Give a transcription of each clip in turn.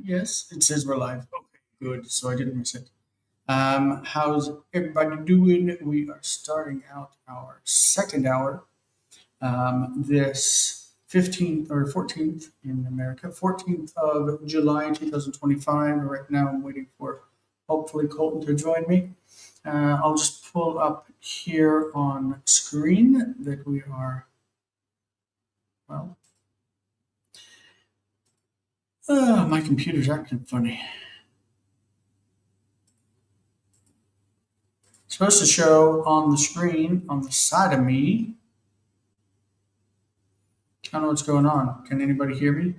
Yes, it says we're live. Okay, good. So I didn't miss it. How's everybody doing? We are starting out our second hour. This 15th or 14th in America, 14th of July 2025. Right now I'm waiting for hopefully Colton to join me. I'll just pull up here on screen that we are, well, my computer's acting funny. It's supposed to show on the screen on the side of me. I don't know what's going on. Can anybody hear me?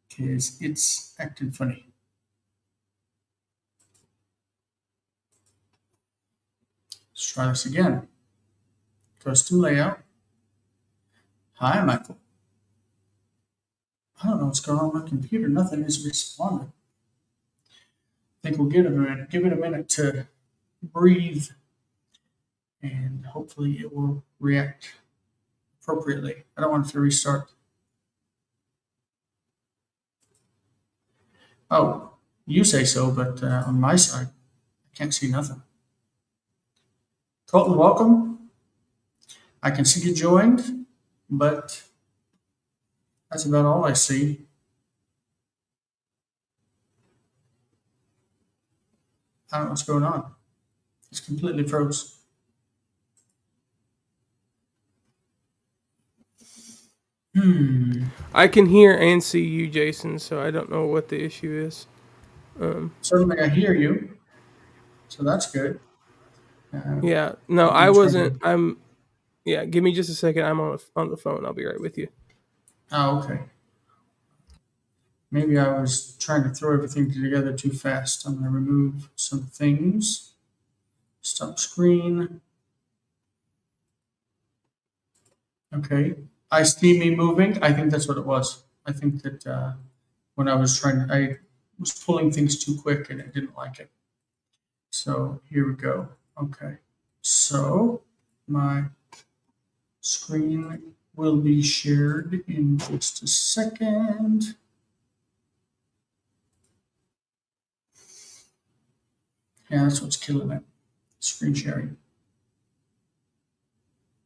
Because it's acting funny. Let's try this again. Custom layout. Hi, Michael. I don't know what's going on with my computer. Nothing is responding. I think we'll give it a minute to breathe, and hopefully it will react appropriately. I don't want it to restart. Oh, you say so, but on my side, I can't see nothing. Colton, welcome. I can see you joined, but that's about all I see. I don't know what's going on. It's completely froze. I can hear and see you, Jason, so I don't know what the issue is. Certainly, I hear you, so that's good. Yeah, no, I wasn't. Yeah, give me just a second. I'm on the phone. I'll be right with you. Oh, okay. Maybe I was trying to throw everything together too fast. I'm going to remove some things. Stop screen. Okay. I see me moving. I think that's what it was. I think that when I was pulling things too quick and I didn't like it. So here we go. Okay. So my screen will be shared in just a second. Yeah, that's what's killing it. Screen sharing.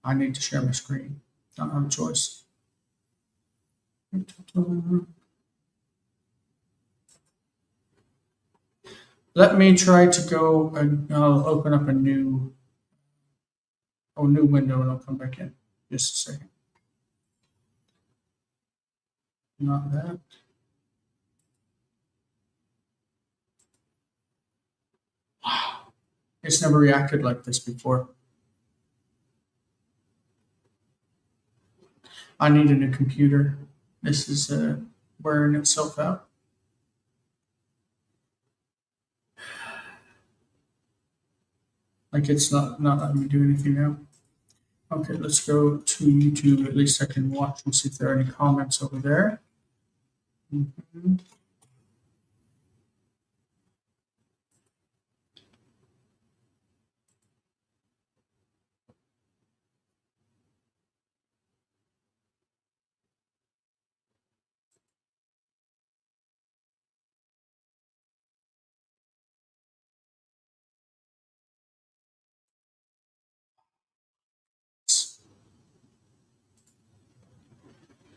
I need to share my screen. I don't have a choice. Let me try to go and I'll open up a new window and I'll come back in. Just a second. Not that. Wow. It's never reacted like this before. I need a new computer. This is wearing itself out. Like it's not letting me do anything now. Okay, let's go to YouTube. At least I can watch and see if there are any comments over there. Mhm.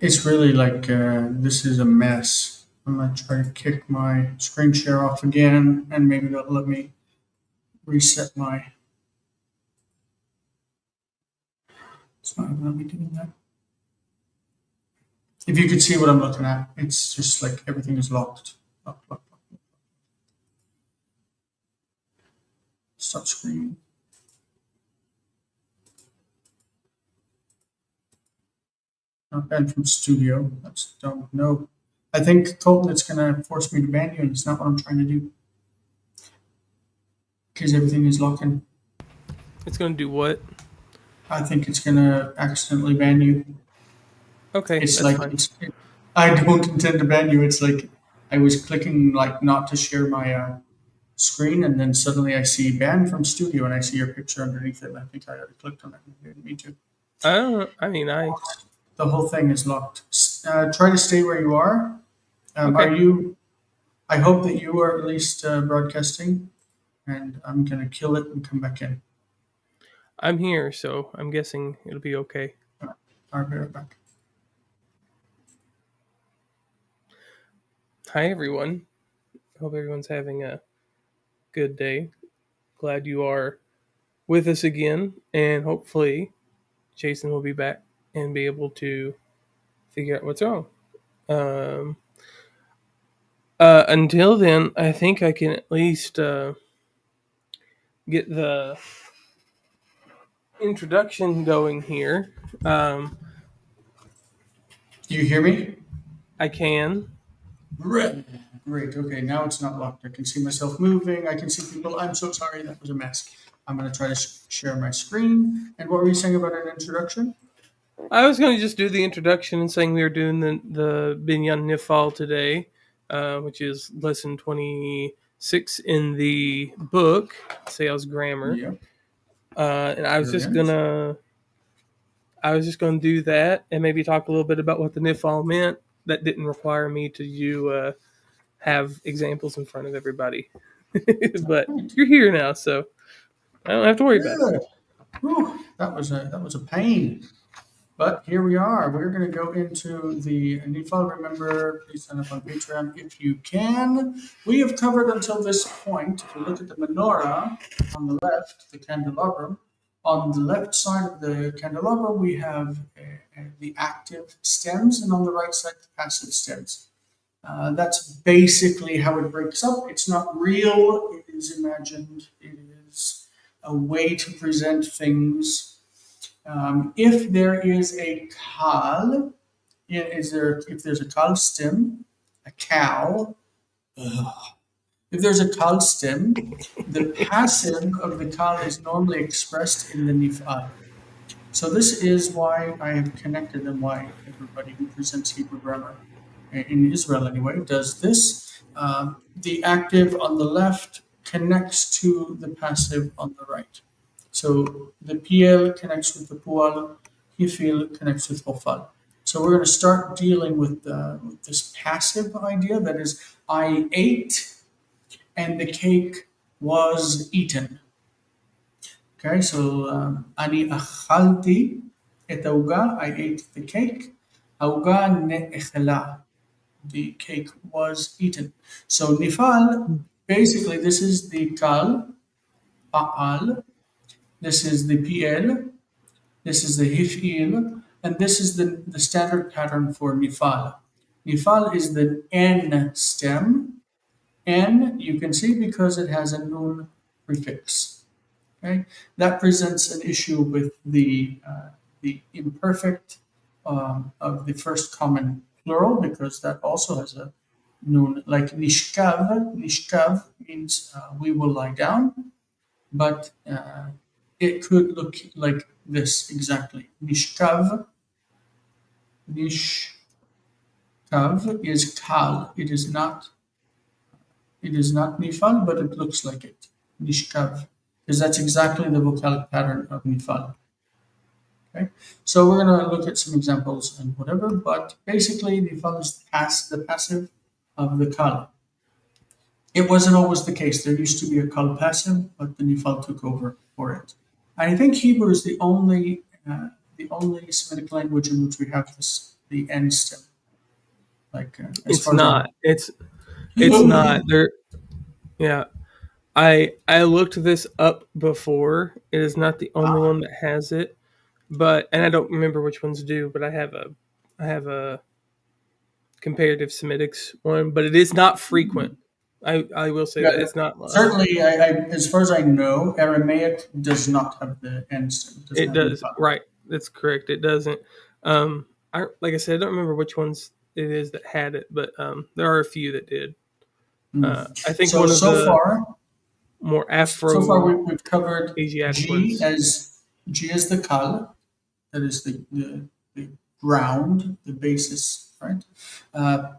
It's really like this is a mess. I'm gonna try to kick my screen share off again, and maybe that'll let me reset my. It's not gonna let me doing that. If you could see what I'm looking at, it's just like everything is locked. Locked, locked, locked. Stop screen. Not banned from studio. That's dumb. No. I think Colton, it's gonna force me to ban you, and it's not what I'm trying to do. Because everything is locking. It's gonna do what? I think it's gonna accidentally ban you. Okay, It's that's like fine. I don't intend to ban you. It's like I was clicking like not to share my screen, and then suddenly I see ban from studio, and I see your picture underneath it. And I think I already clicked on it. I didn't mean to. I don't. I mean, The whole thing is locked. Try to stay where you are. Are okay. you? I hope that you are at least broadcasting, and I'm gonna kill it and come back in. I'm here, so I'm guessing it'll be okay. I'll be right back. Hi, everyone. Hope everyone's having a good day. Glad you are with us again, and hopefully, Jason will be back and be able to figure out what's wrong. Um, until then, I think I can at least get the introduction going here. Um, Do you hear me? I can. Great. Great. Okay, now it's not locked. I can see myself moving. I can see people. I'm so sorry. That was a mess. I'm going to try to share my screen. And what were you saying about an introduction? I was going to just do the introduction and saying we were doing the Binyan Niphal today, which is lesson 26 in the book, Sales Grammar. Yeah. And I was just Brilliant. gonna do that and maybe talk a little bit about what the Niphal meant. That didn't require me to have examples in front of everybody. But Right. you're here now, so I don't have to worry about it. Good. Whew, that was a pain. But here we are. We're going to go into the Niphal. Remember, please sign up on Patreon if you can. We have covered until this point. If you look at the menorah on the left, the candelabrum, on the left side of the candelabrum, we have the active stems, and on the right side, the passive stems. That's basically how it breaks up. It's not real, it is imagined, it is a way to present things. If there is a kal, if there's a kal stem, a cow, if there's a kal stem, the passive of the kal is normally expressed in the nifal. So this is why I have connected and why everybody who presents Hebrew grammar in Israel anyway does this. The active on the left connects to the passive on the right. So the PL connects with the Pual, Hifil connects with Hofal. So we're going to start dealing with this passive idea that is, I ate and the cake was eaten. Okay, so Ani achalti et auga, I ate the cake. Auga ne'echela, the cake was eaten. So nifal, basically, this is the kal, pa'al, this is the pl, this is the hifil, and this is the standard pattern for nifal. Nifal is the n stem. N, you can see because it has a nun prefix. Okay, that presents an issue with the imperfect of the first common plural because that also has a nun, like nishkav. Nishkav means we will lie down, but it could look like this exactly. Nishkav, nishkav is kal. It is not nifal, but it looks like it. Nishkav, because that's exactly the vocalic pattern of nifal. Okay, so we're going to look at some examples and whatever, but basically nifal is the passive of the kal. It wasn't always the case. There used to be a kal passive, but the nifal took over for it. I think Hebrew is the only Semitic language in which we have this the end stem. Like as It's far as not. It's not. There. Yeah. I looked this up before. It is not the only one that has it, but and I don't remember which ones do. But I have a comparative Semitics one, but it is not frequent. I will say yeah, that it's not. certainly, as far as I know, Aramaic does not have the end stem. It doesn't It have any does, vowel. right? That's correct. It doesn't. Like I said, I don't remember which ones it is that had it, but there are a few that did. I think So one of so the far, more so far Afro we've covered Asiatic ones. G as the kal, that is the ground, the basis, right? Uh,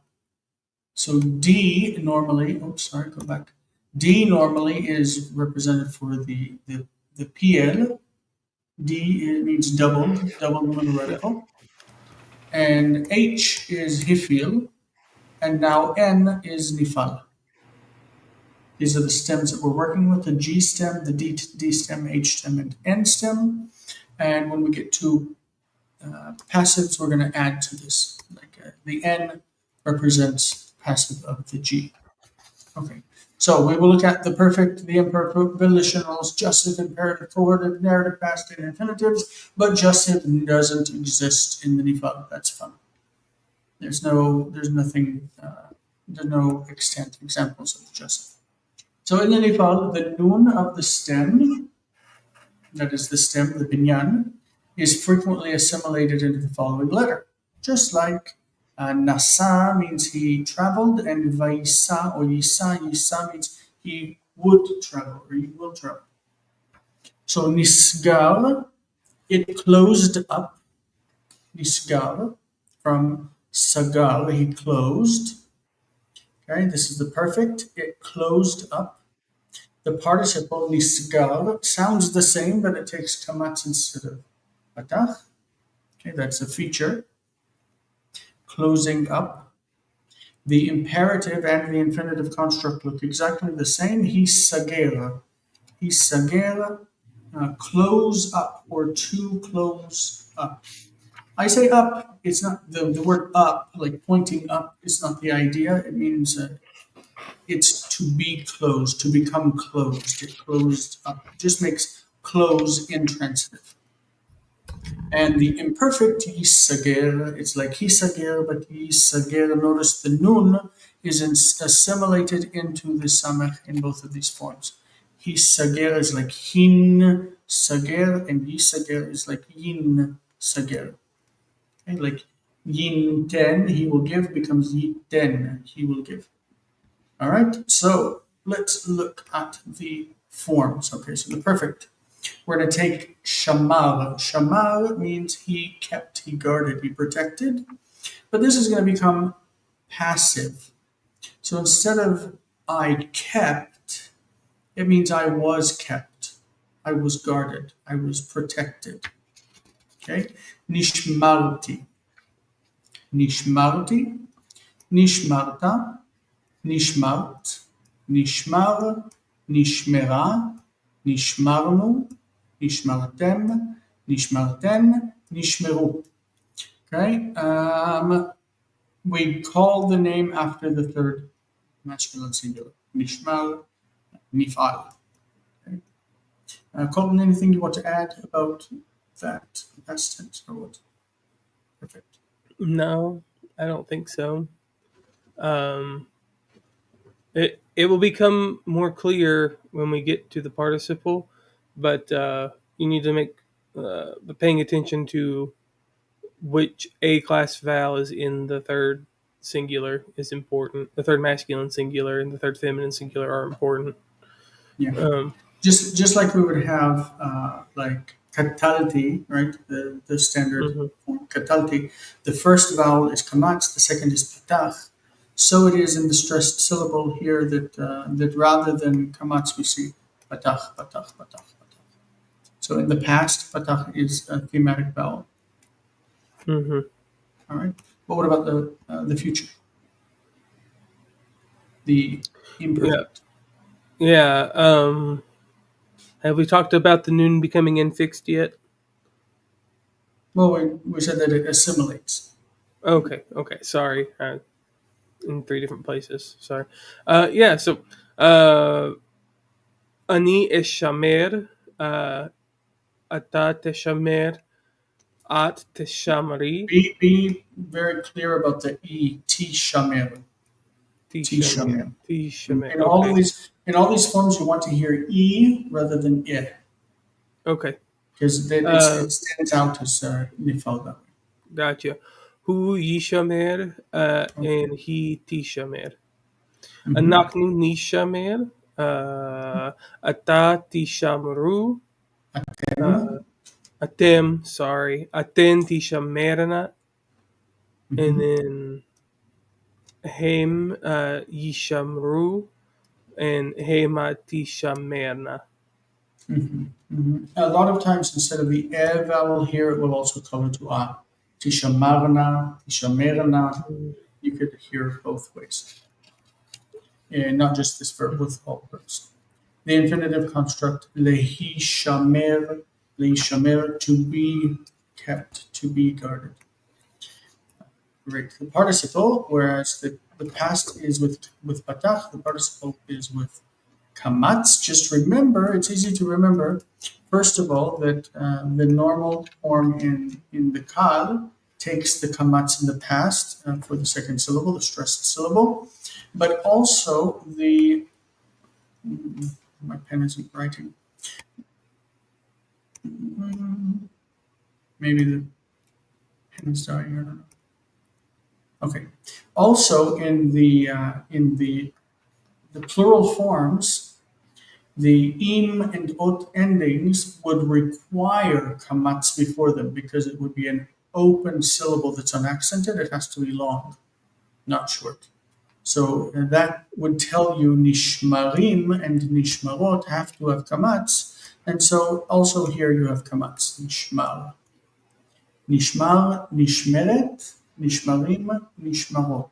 so D normally, oops, sorry, go back. D normally is represented for the PL. D it means double numeral Yeah. radical, and H is hifil, and now N is nifal. These are the stems that we're working with: the G stem, the D stem, H stem, and N stem. And when we get to passives, we're going to add to this. The N represents passive of the G. Okay. So we will look at the perfect, the imperfect, volitionals, jussive, imperative, cohortive, narrative, past, and infinitives, but jussive doesn't exist in the Niphal. That's fun. There's nothing, there's no extant examples of jussive. So in the Niphal, the nun of the stem, that is the stem, the binyan, is frequently assimilated into the following letter. Just like nasa means he traveled, and vaisa or yisa means he would travel or he will travel. So nisgar, it closed up. Nisgar, from sagal, he closed. Okay, this is the perfect. It closed up. The participle nisgar sounds the same, but it takes kamatz instead of patach. Okay, that's a feature. Closing up. The imperative and the infinitive construct look exactly the same. Hisagera. Hisagera, close up or to close up. I say up, it's not the word up, like pointing up, is not the idea. It means it's to be closed, to become closed. It closed up. It just makes close intransitive. And the imperfect yisager, it's like hisager, but yisager, notice the nun is assimilated into the samech in both of these forms. Hisager is like hin sager, and yisager is like yin sager. Okay, like yin ten, he will give, becomes yin ten, he will give. All right, so let's look at the forms. Okay, so the perfect. We're going to take shamar. Shamar means he kept, he guarded, he protected. But this is going to become passive. So instead of I kept, it means I was kept. I was guarded. I was protected. Okay? Nishmarti. Nishmarti. Nishmarta. Nishmart. Nishmar. Nishmera. Nishmarnu. Nishmartem, Nishmarten, Nishmeru. Okay, we call the name after the third masculine singular. Nishmal, Nifal. Okay. Colton, anything you want to add about that past tense or what? Perfect. No, I don't think so. It will become more clear when we get to the participle, but you need to make paying attention to which A class vowel is in the third singular is important. The third masculine singular and the third feminine singular are important. Yeah. Just like we would have like katalti, right? The standard form katalti. The first vowel is kamatz, the second is patach. So it is in the stressed syllable here that rather than kamatz we see patach, patach, patach, patach. So in the past, patach is a thematic vowel. All right. But what about the future? The imperfect. Yeah. Have we talked about the noon becoming infixed yet? Well, we said that it assimilates. Okay. Sorry. In three different places. Sorry. Yeah. So, ani eshamer, ata teshamer, at teshamri. Be very clear about the e t shamer. Tishamer. In all these forms, you want to hear e rather than I, Okay. because it stands out as nifal that way. Gotcha. Hu yishamer, and he tishamer. Anaknu nishamer, ata tishamru. Atem, sorry. Aten tishamerna. And then Hem Yishamru and Hema Tishamerna. A lot of times, instead of the e vowel here, it will also color to a. Tishamarna, tishamerna. You could hear both ways. not just this verb, with all verbs. The infinitive construct lehishamer, lehishamer, to be kept, to be guarded. Great. The participle, whereas the past is with patach, the participle is with kamatz. Just remember, it's easy to remember, first of all, that the normal form in the kal takes the kamatz in the past for the second syllable, the stressed syllable, but also my pen isn't writing. Maybe the pen is dying, I don't know. Okay. Also, in the plural forms, the im and ot endings would require kamatz before them because it would be an open syllable that's unaccented. It has to be long, not short. So that would tell you nishmarim and nishmarot have to have kamatz. And so also here you have kamatz, nishmar. Nishmar, nishmeret, nishmarim, nishmarot.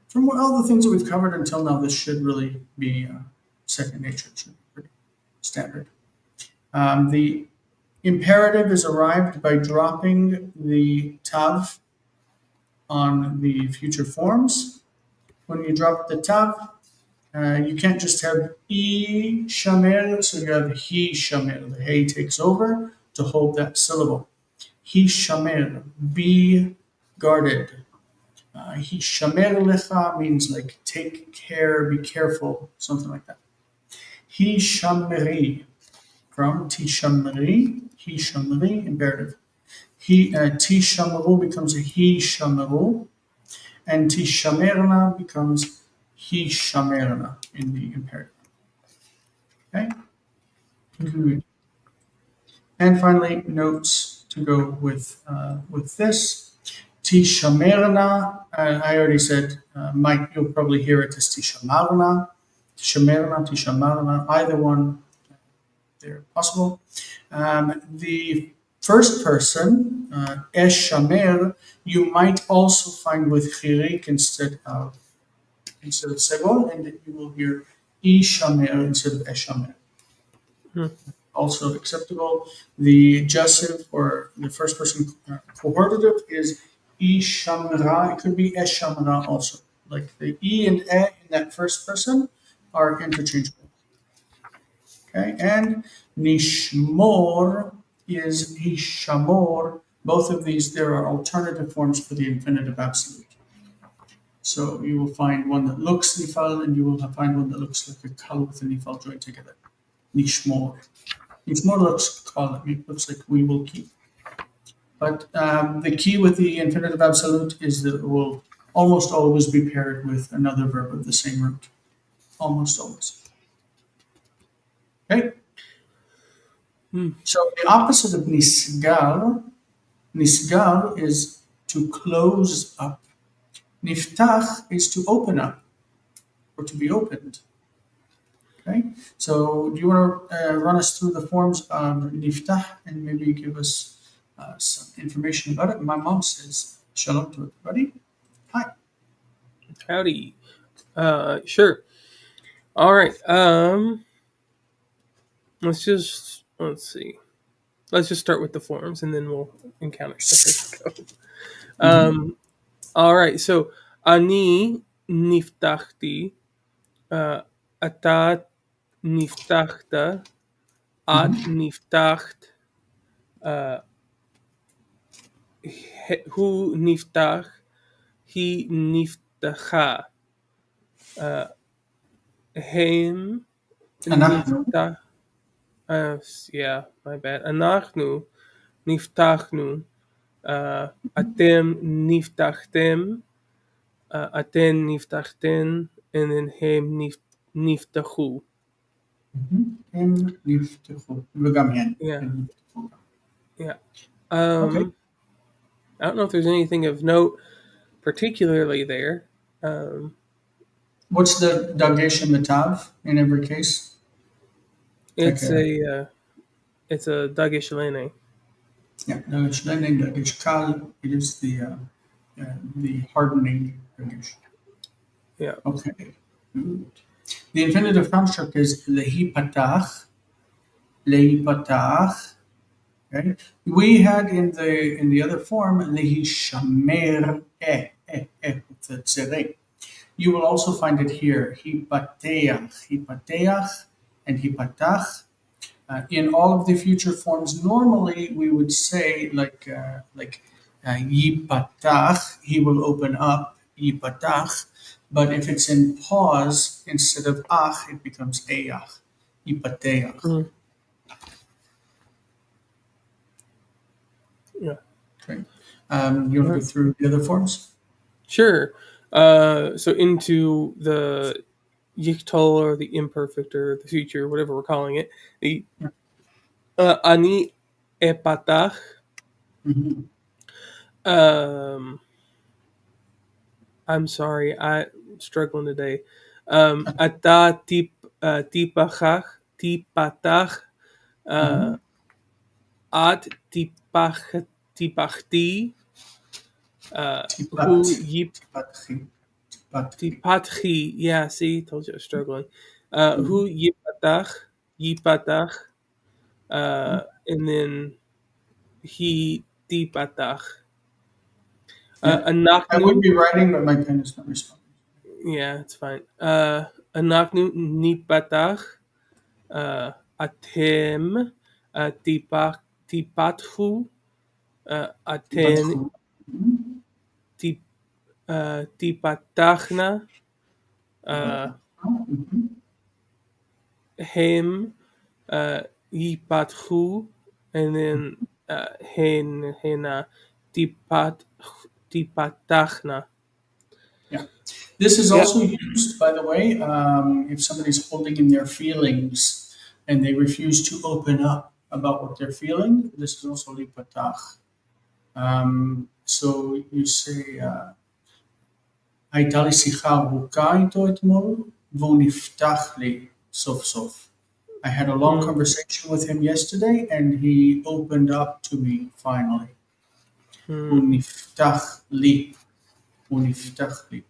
From all the things that we've covered until now, this should really be second nature. It should be pretty standard. The imperative is arrived by dropping the tav on the future forms. When you drop the tav, you can't just have e shamer, so you have he shamer. The hey takes over to hold that syllable. He shamer, be guarded. He shamer lecha means like take care, be careful, something like that. He shamri, from tishamri, he shamri, imperative. Tishamru becomes a he shamru, and tishamerna becomes he shamerna in the imperative. Okay? Good. And finally, notes to go with this. Tishamerna, I already said, Mike, you'll probably hear it as tishamarna, tishamarna, either one, they're possible. The first person, eshamer, you might also find with chirik instead of sebol, and you will hear ishamer instead of eshamer. Also acceptable. The jussive or the first person cohortative is ishamra. It could be eshamra also. Like the e and e in that first person are interchangeable. Okay, and nishmor is hishamor. Both of these, there are alternative forms for the infinitive absolute. So you will find one that looks nifal, and you will find one that looks like a kal with a nifal joined together. Nishmor. Nishmor looks like we will keep. But the key with the infinitive absolute is that it will almost always be paired with another verb of the same root. Almost always. Okay? So the opposite of nisgar is to close up. Niftach is to open up or to be opened. Okay, so do you want to run us through the forms of niftah and maybe give us some information about it? My mom says shalom to everybody. Hi. Howdy. Sure. All right. Let's see. Let's just start with the forms, and then we'll encounter stuff as we go. All right. So ani niftachti, atat niftachta, at niftacht, hu niftach, he niftacha, hem niftach. Yeah, my bad. Anachnu niftachnu, atem niftachtem, aten niftachten, and then hem niftachu. הם נפתחו, וגם הן. Yeah. הם נפתחו. Yeah. Okay. I don't know if there's anything of note particularly there. What's the dagesh and the tav in every case? It's Okay. a dagesh lene. Yeah, dagesh lene, dagesh kal. It is the hardening dagesh. Yeah. Okay. Good. The infinitive construct is lehipatach. Right? We had in the other form lehishamer with the tzere. You will also find it here hipateach, and hipatach. In all of the future forms, normally we would say yipatach, he will open up, yipatach. But if it's in pause, instead of ach, it becomes eyach, yipateach. Mhm. Yeah. Okay. You All want to right. go through the other forms? Sure. So into the Yichtol or the imperfect or the future, whatever we're calling it. The ani epatach. Mm-hmm. Um, I'm sorry, I'm struggling today. Ata tipachach, tipatach, uh, Mm-hmm. at tipachti, Tipat, hu yip tipatchi, tipatchi. tipatchi. Yeah, see, told you I was struggling. Mm-hmm. Hu yipatach, and then he tipatach. Yeah, I would Anaknu, be writing, but my pen is not responding. yeah, it's fine. Anaknu nipatach, atem, tipathu, aten Tipatchu. Mm-hmm. tip, tipatachna, uh, Tipatchu. Mm-hmm. hem, uh, yipathu, and then hena, tipat, tipatachna. Yeah. This is Yep. also used, by the way, if somebody's holding in their feelings and they refuse to open up about what they're feeling. This is also lipatach. So you say, הייתה לי שיחה ארוכה איתו אתמול, והוא נפתח לי סוף סוף. I had a long Mm, conversation with him yesterday and he opened up to me finally. הוא mm, נפתח לי. הוא נפתח לי.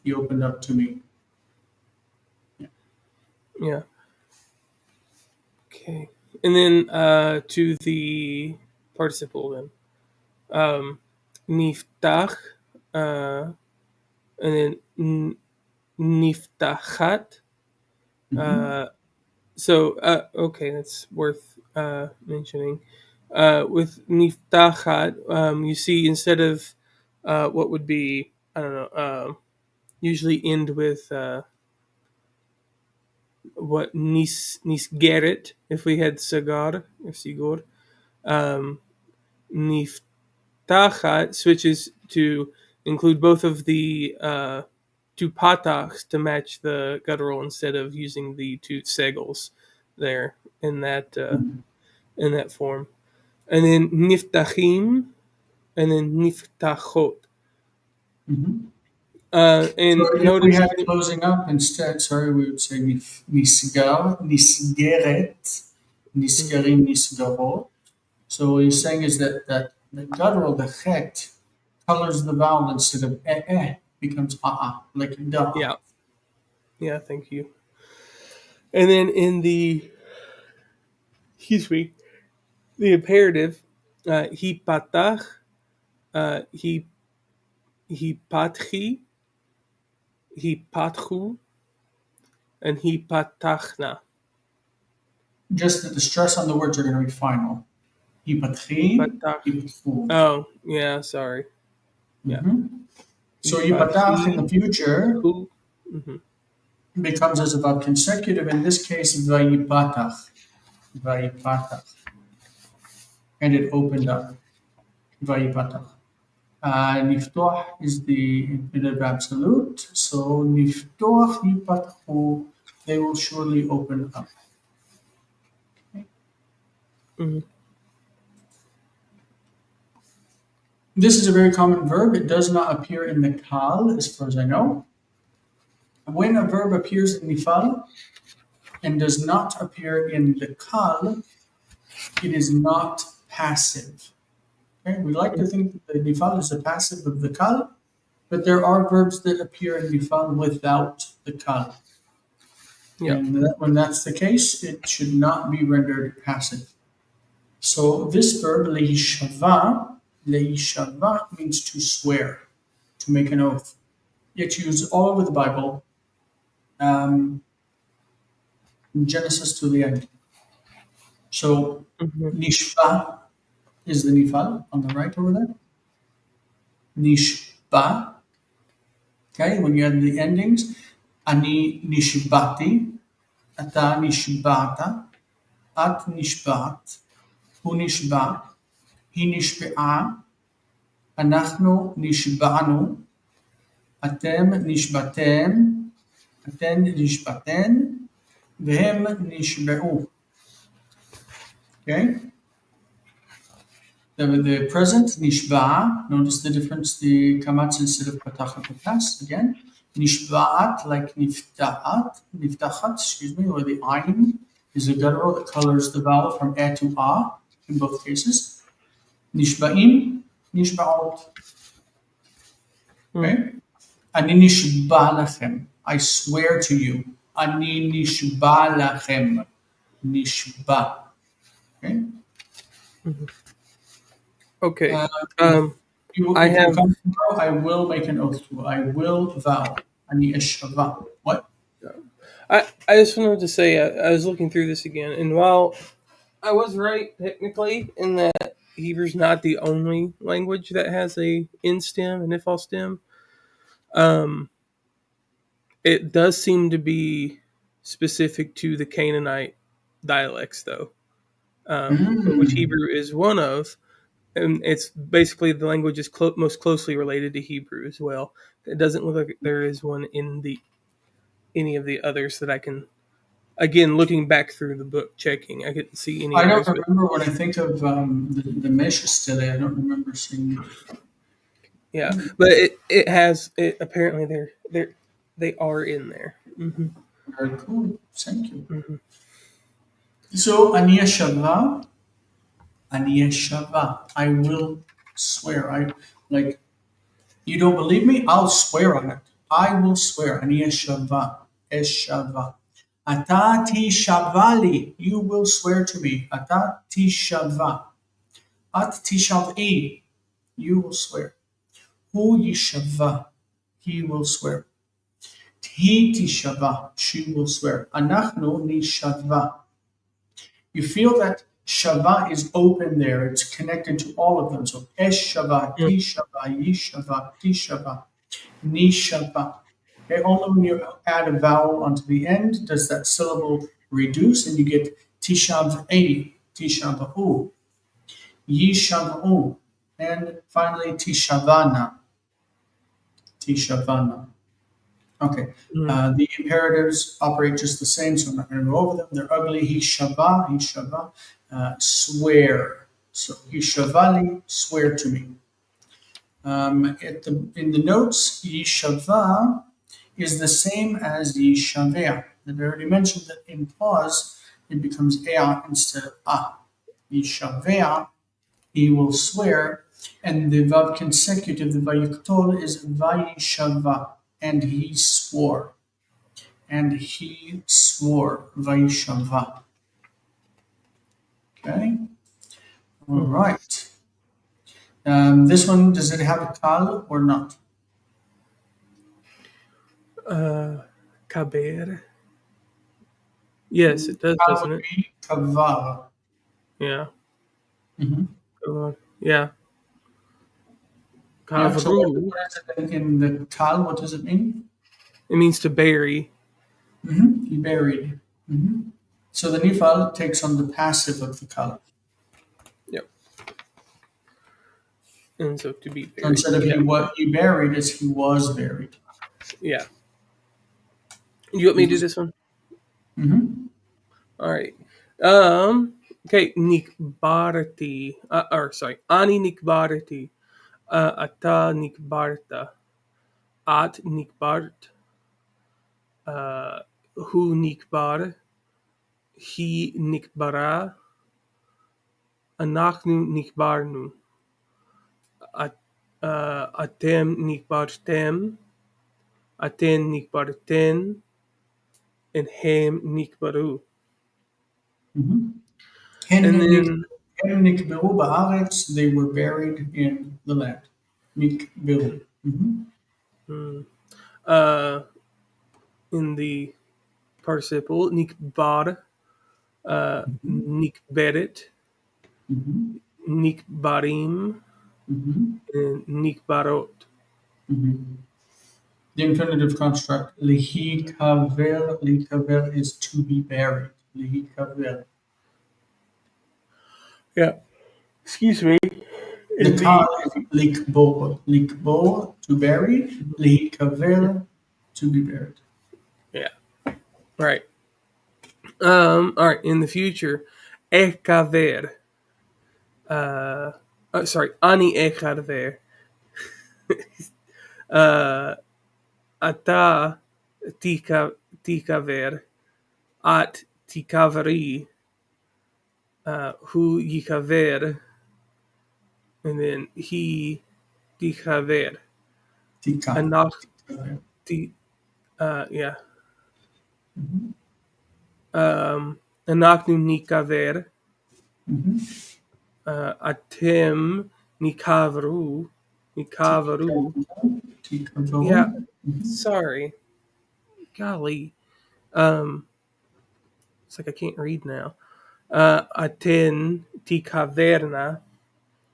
He opened up to me. yeah. Okay. And then to the participle then. Niftach, and then niftachat. Mhm. Okay, that's worth mentioning. With niftachat, you see instead of what would be, I don't know, usually end with what nisgeret if we had sagar or sigor. Um, Niftachat switches to include both of the two patachs to match the guttural instead of using the two segals there in that form. And then niftachim and then niftachot. Mhm. So And if we notice had closing up instead, sorry, we would say nisgar, nisgeret, mhm, nisgarim, nisgarot. So what he's saying is that the guttural, the het, colors the vowel instead of becomes like da. yeah, yeah, thank you. And then in the excuse me, the imperative, he patach, he patchi, he patchu, and he patachna. Just that the stress on the words are going to be final. He Hipatchi, patach. hipatfu. Oh, yeah, sorry. Yeah. Mhm. He So yipatach in patchi, the future patchu. Mm-hmm. becomes as a verb consecutive. In this case, vayipatach, vayipatach, and it opened up. Vayipatach. Niftoch is the infinitive absolute. So niftoch yipatchu, they will surely open up. Mm-hmm. This is a very common verb. It does not appear in the kal, as far as I know. When a verb appears in nifal and does not appear in the kal, it is not passive. Okay? We like to think that the nifal is a passive of the kal, But there are verbs that appear in Nifal without the kal. Yeah. And when that's the case, it should not be rendered passive. So this verb, leishava means to swear, to make an oath. It's used all over the Bible, um, from Genesis to the end. So Hmm. nishba is the nifal on the right over there. Nishba, okay, when you add the endings, ani nishbati, ata nishbata, at nishbat, hu nishba, hi nishba'a, אנחנו נשבענו, אתם נשבעתם, אתן נשבעתן, והם נשבעו. Okay? The present, nishba, notice the difference, the kamatz instead of patachat patas, again. Nishba'at, like niftachat, excuse me, or the ayin is a guttural that colors the vowel from e to a in both cases. Nishba'im, nishba'ot. Okay? Ani nishba lachem, I swear to you. Ani nishba lachem, nishba. Okay? Okay. If Um, you I if you have. come tomorrow, I will make an oath to you. I will vow. Ani eshava. What? I just wanted to say I was looking through this again, and while I was right technically in that Hebrew's not the only language that has a in stem and ifal stem, um, it does seem to be specific to the Canaanite dialects, though, which Mm. Hebrew is one of, and it's basically the language is most closely related to Hebrew as well. It doesn't look like there is one in the any of the others that I can. Again, looking back through the book, checking, I couldn't see any I don't others. But remember when I think of the Mesh stele. I don't remember seeing it. yeah, but it has it apparently they are in there. Hmm. Very cool. Thank you. Hmm. So ani eshava, ani eshava. I will swear. I like. You don't believe me? I'll swear on it. I will swear. Ani eshava. Eshava. Ata tishavali. You will swear to me. Ata tishava. At tishav'i. You will swear. Hu yishava. He will swear. He tishava. She will swear. Anachnu nishava. You feel that shava is open there. It's connected to all of them. So eshava, tishava, yishava, tishava. Nishapa. Okay, only when you add a vowel onto the end does that syllable reduce and you get tishav'e, tishav'u, yishav'u, and finally tishavana, tishavana. Okay, the imperatives operate just the same, so I'm not going to go over them. They're ugly. Hishava, swear. So hishavali, swear to me. In the notes, yishava is the same as yishavea. And I already mentioned that in pause, it becomes ea instead of a. Yishavea, he will swear, and the vav consecutive, the vayuktol, is vayishava, and he swore. And he swore, vayishava. Okay, all Hmm. right. This one, does it have a kal or not? Kaber. Yes, it does, Kal doesn't would it? be kavar. Yeah. Mhm. Yeah. Yeah. So what Kavru. is it in the tal? What does it mean? It means to bury. He buried. So the nifal takes on the passive of the kal. Yep. And so to be So buried. instead of Yeah. he buried, it's he was buried. Yeah. You want He me to do was. this one? Mhm. All right. Okay. Nikbarati. Or sorry. Ani nikbarati. Ata nikbarta. At nikbart. Hu nikbar. He nikbara. Anachnu nikbarnu. Atem nikbartem, Aten nikbarten, and Ham nikbaru. Mhm. And Hen then nikberu ba'aretz, they were buried in the land. Nikberu. Mhm. mm, uh, in the participle, nikbar, nikberet, Mhm. nikbarim, Mhm. and nikbarot. Mhm. The infinitive construct, lihi kaver, likaver is to be buried. Lihi kaver. Yeah. Excuse me. The In ka the is likbo, likbo, to bury, lihi kaver, to be buried. yeah, right. All right. In the future, ekaver. Sorry, ani ekaver. Uh, ata tikaver. At tikaveri. Hu yikaver. And then he tikaver. Tika. Anak Tikaver. ti. Yeah. Mhm. Anak nu nikaver. Mhm. Atem nikavru. Nikavaru. Tikavaru. Yeah. Tikavaru. Mhm. Sorry. Golly. Um, it's like I can't read now. Aten ti caverna,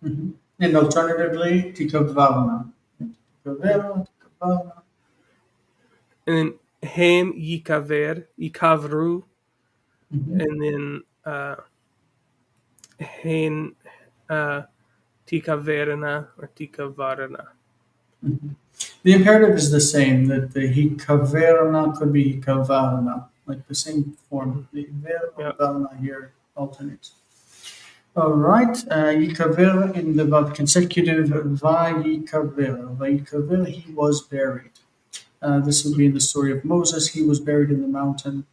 Mhm. And alternatively, tikavarna. Tikavera, tikavarna. and then hem yikaver, yikavru, Mhm. and then hen ti caverna or ti cavarna. Mhm. The imperative is the same, that the hikaverna could be hikavarna, like the same form. Mhm. The ver Yeah. and varna here alternates. All right, yikaver in the verb consecutive, vayikaver. Vayikaver, he was buried. This would be in the story of Moses. He was buried in the mountain,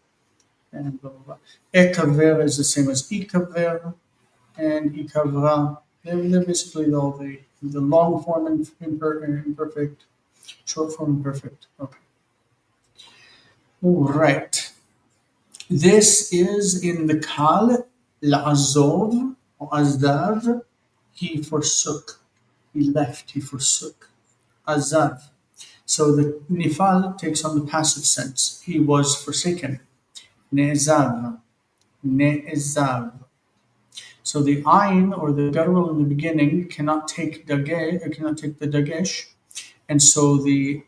and blah, blah, blah. Ekaver is the same as ikaver, and ikavra. They're basically all the long form and imperfect, short form imperfect. Okay. All right. This is in the Kal, La'azov, or Azdav. He forsook. He left. He forsook. Azav. So the Nifal takes on the passive sense. He was forsaken. Ne'ezav. Ne'ezav. So the ayin or the guttural in the beginning cannot take cannot take the dagesh, and so the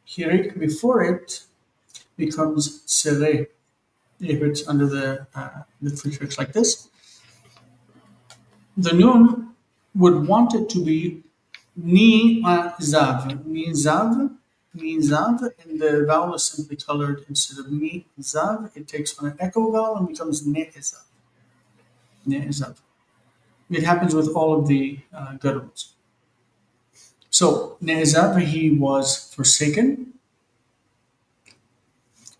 hirik before it becomes sere if it's under the prefix like this. The nun would want it to be ni zav, ni zav, ni zav, and the vowel is simply colored instead of ni zav. It takes on an echo vowel and becomes ne zav, ne zav. It happens with all of the gutturals. So Ne'ezav, he was forsaken.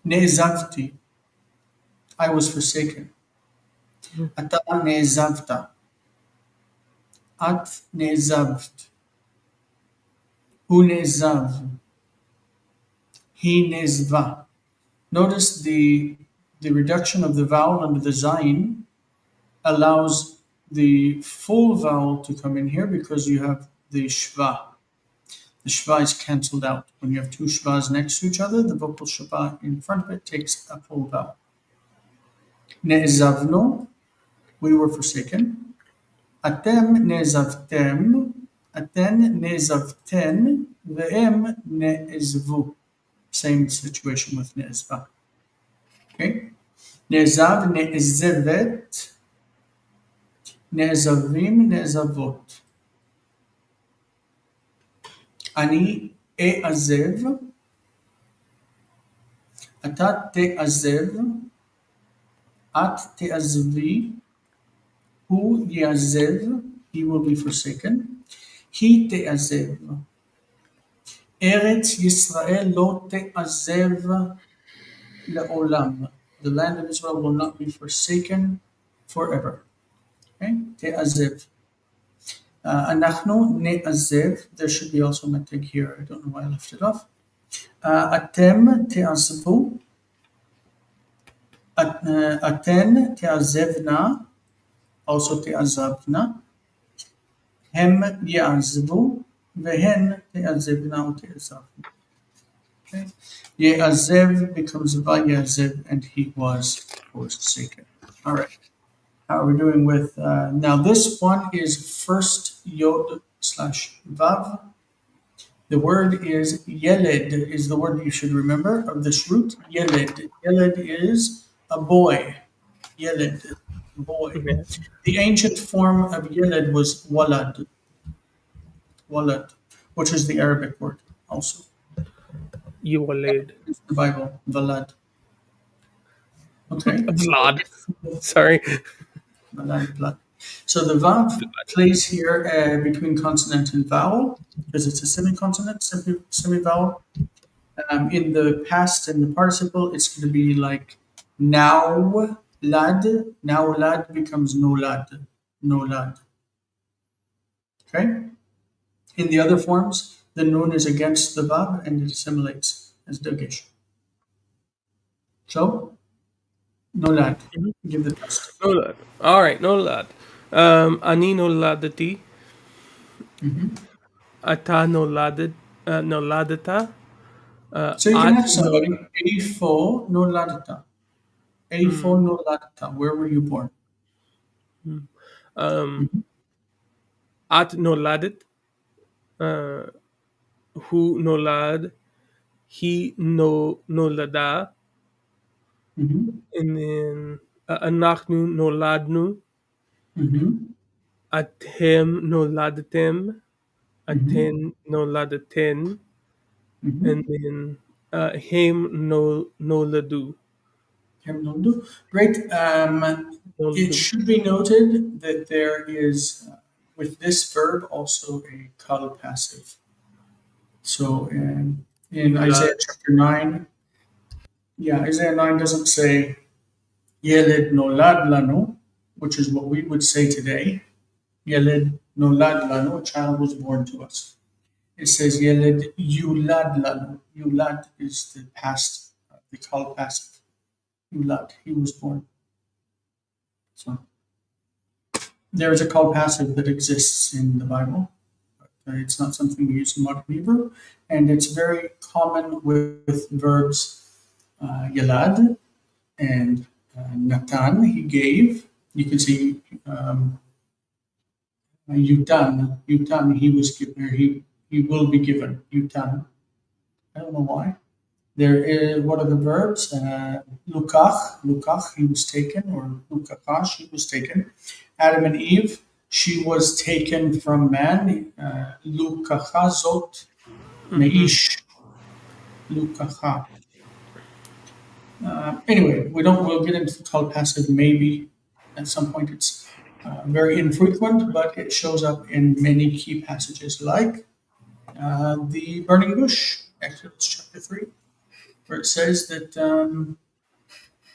Ne'ezavti, I was forsaken. Ata ne'ezavta, at ne'ezaft, hu ne'ezav, he ne'ezva. Notice the reduction of the vowel under the zayin allows the full vowel to come in here because you have the shva. The shva is cancelled out. When you have two shvas next to each other, the vocal shva in front of it takes a full vowel. Ne'ezavno, we were forsaken. Atem nezavtem, aten nezavten, ve'em ne'ezvu. Same situation with ne'ezva. Okay? Ne'ezav, ne'ezevet, ne'ezavim, ne'ezavot. Ani e'azev, אתה תעזב, את תעזבי, הוא יעזב, he will be forsaken, היא תעזב. ארץ ישראל לא תעזב לעולם. The land of Israel will not be forsaken forever. Okay? תעזב. אנחנו נעזב. There should be also מתג here. I don't know why I left it off. אתם תעזבו. אתן תעזבנה. Also תעזבנה. הם יעזבו. והן תעזבנה או תעזבנה. Okay. יעזב becomes ויעזב, and he was forsaken. All right. How are we doing with, now this one is first yod slash vav. The word is yeled, is the word you should remember of this root. Yeled. Yeled is a boy. Yeled, boy. Yeah. The ancient form of yeled was walad. Walad, which is the Arabic word also. Yuwalid. It's the Bible, Valad. Okay. Vlad. Sorry. Valad. So the vav plays here between consonant and vowel because it's a semi-consonant, semi-vowel. In the past, in the participle, it's going to be like now lad. Now lad becomes no lad. No lad. Okay. In the other forms, the nun is against the vav and it assimilates as dagesh. So, nolad. Give the test. Nolad. All right, nolad. Ani noladati. Ata noladed. Noladata. So you can At have somebody, Eifo noladata. Eifo noladata. Where were you born? At noladet. Who nolad. He nolada. And then anachnu noladnu. Atem noladatem. Aten noladaten. And then hem noladu. Great. It should be noted that there is, with this verb, also a kal passive. So in Isaiah chapter 9, Isaiah 9 doesn't say Yeled nolad lanu, which is what we would say today. Yeled nolad lanu, a child was born to us. It says Yeled yulad lanu. Yulad is the past, the kal passive. Yulad, he was born. So there is a kal passive that exists in the Bible. It's not something we use in modern Hebrew, and it's very common with verbs yalad and natan, he gave. You can see yutan, he was given, or he will be given, yutan. I don't know why. There is, what are the verbs? Lukach, he was taken, or lukachash, he was taken. Adam and Eve, she was taken from man. Lukachazot meish. Lukacha. Anyway, we'll get into kal passive maybe at some point. It's very infrequent, but it shows up in many key passages like the burning bush, Exodus chapter 3, where it says that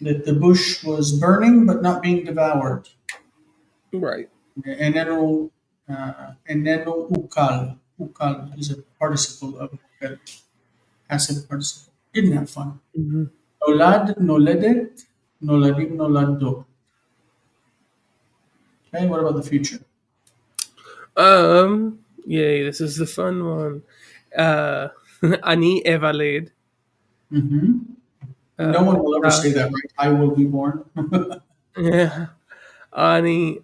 that the bush was burning but not being devoured. Right. Eneno ukal. Ukal is a participle of a passive participle. Didn't have fun. Nolad, noledet, noladim, nolado. Okay, what about the future? Yay, this is the fun one. Ani evaled. No one will ever say that, right? I will be born. Yeah. Ani,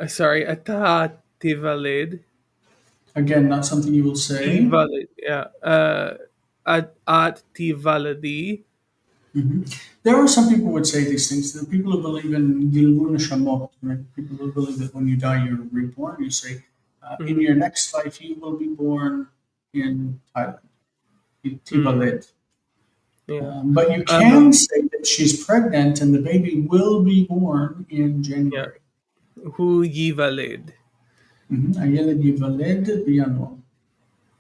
sorry, ata tivaled. Again, not something you will say. Tivaled, yeah. At tivaladi. There are some people who would say these things. The people who believe in Gilgun Shamot, right? People who believe that when you die, you're reborn. You say, in your next life, you will be born in Thailand. Tivaled. Yeah. But you can say that she's pregnant and the baby will be born in January. Who yivaled. Ayeled yivaled b'Yanuar.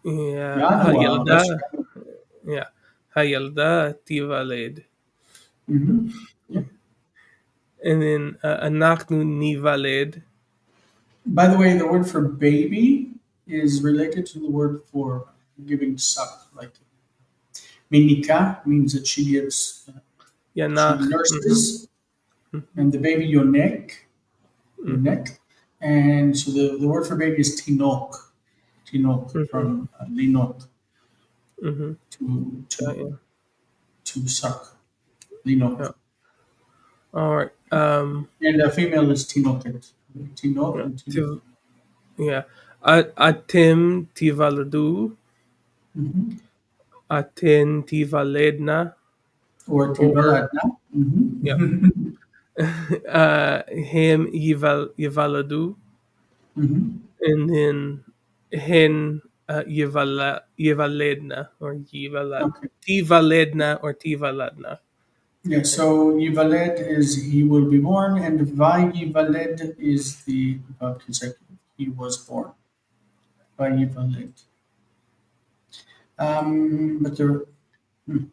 Yeah. Yanuar, that's Hayalda. Yeah. Hayalda tivaled. Yeah. And then anachnu nivaled. By the way, the word for baby is related to the word for giving suck. Like minika means that she gives, she Yanach. nurses, Mhm. and the baby Mhm. yonek. And so the word for baby is tinok Mhm. from linot, Mhm. to Got to you. to suck, linok. Yeah. All right. And a female is tinoket, tinok Yeah. and tinok. Yeah. Atim tivaladu, Mhm. atin tivaledna, Or or tivaladna. yeah. Mhm. Him yivaladu, Mhm. and then hen yivaledna or Okay. tivaledna or tivaladna. Yeah, Yeah. so Yivaled is he will be born, and Vayivaled is the consecutive. He was born. Vayivaled. But there, hmm,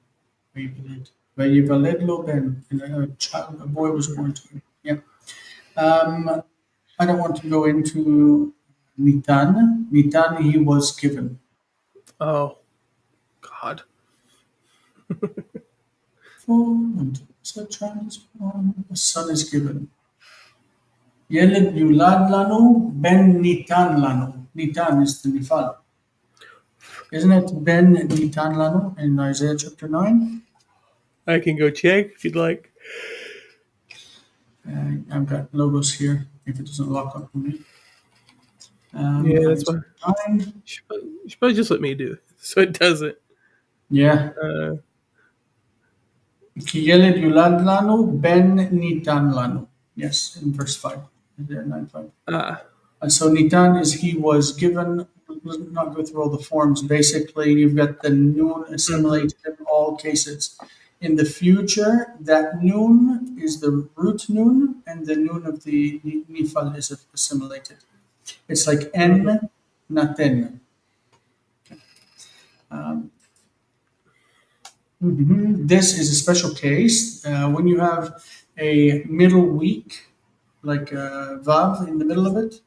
Vayivaled. Vayivaled lo ben, and a child, a boy was Mhm. born to him. Yeah. Um, I don't want to go into Nitan. Nitan, he was given. Oh God. For and so a child is born, a son is given. Yeled yulad lanu, ben nitan lanu. Nitan is the Nifal. Isn't it Ben Nitan Lanu in Isaiah chapter 9? I can go check if you'd like. I've got logos here if it doesn't lock up on me. Yeah, that's Isaiah why. 9. You should probably just let me do it so it doesn't. Yeah. Uh, Ki Yeled Yulad Lanu, Ben Nitan Lanu. Yes, in verse 5. Isaiah 9 5. ah. And so Nitan is he was given. Let's not go through all the forms. Basically, you've got the noon Mhm. assimilated in all cases. In the future, that noon is the root noon, and the noon of the nifal is assimilated. It's like Mhm. en, naten. Um, This is a special case when you have a middle week, like vav in the middle of it.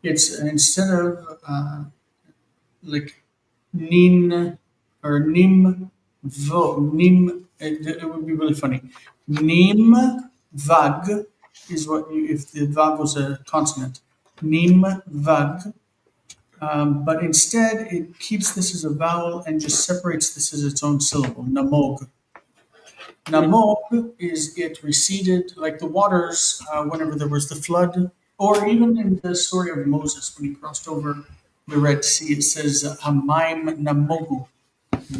It's instead of like nin or nim nim. It would be really funny. Nim vag is what you, if the vav was a consonant. Nim vag. But instead, it keeps this as a vowel and just separates this as its own syllable. Namog. Mhm. Namog is it receded like the waters whenever there was the flood, or even in the story of Moses when he crossed over the Red Sea. It says Hamaim Namogu.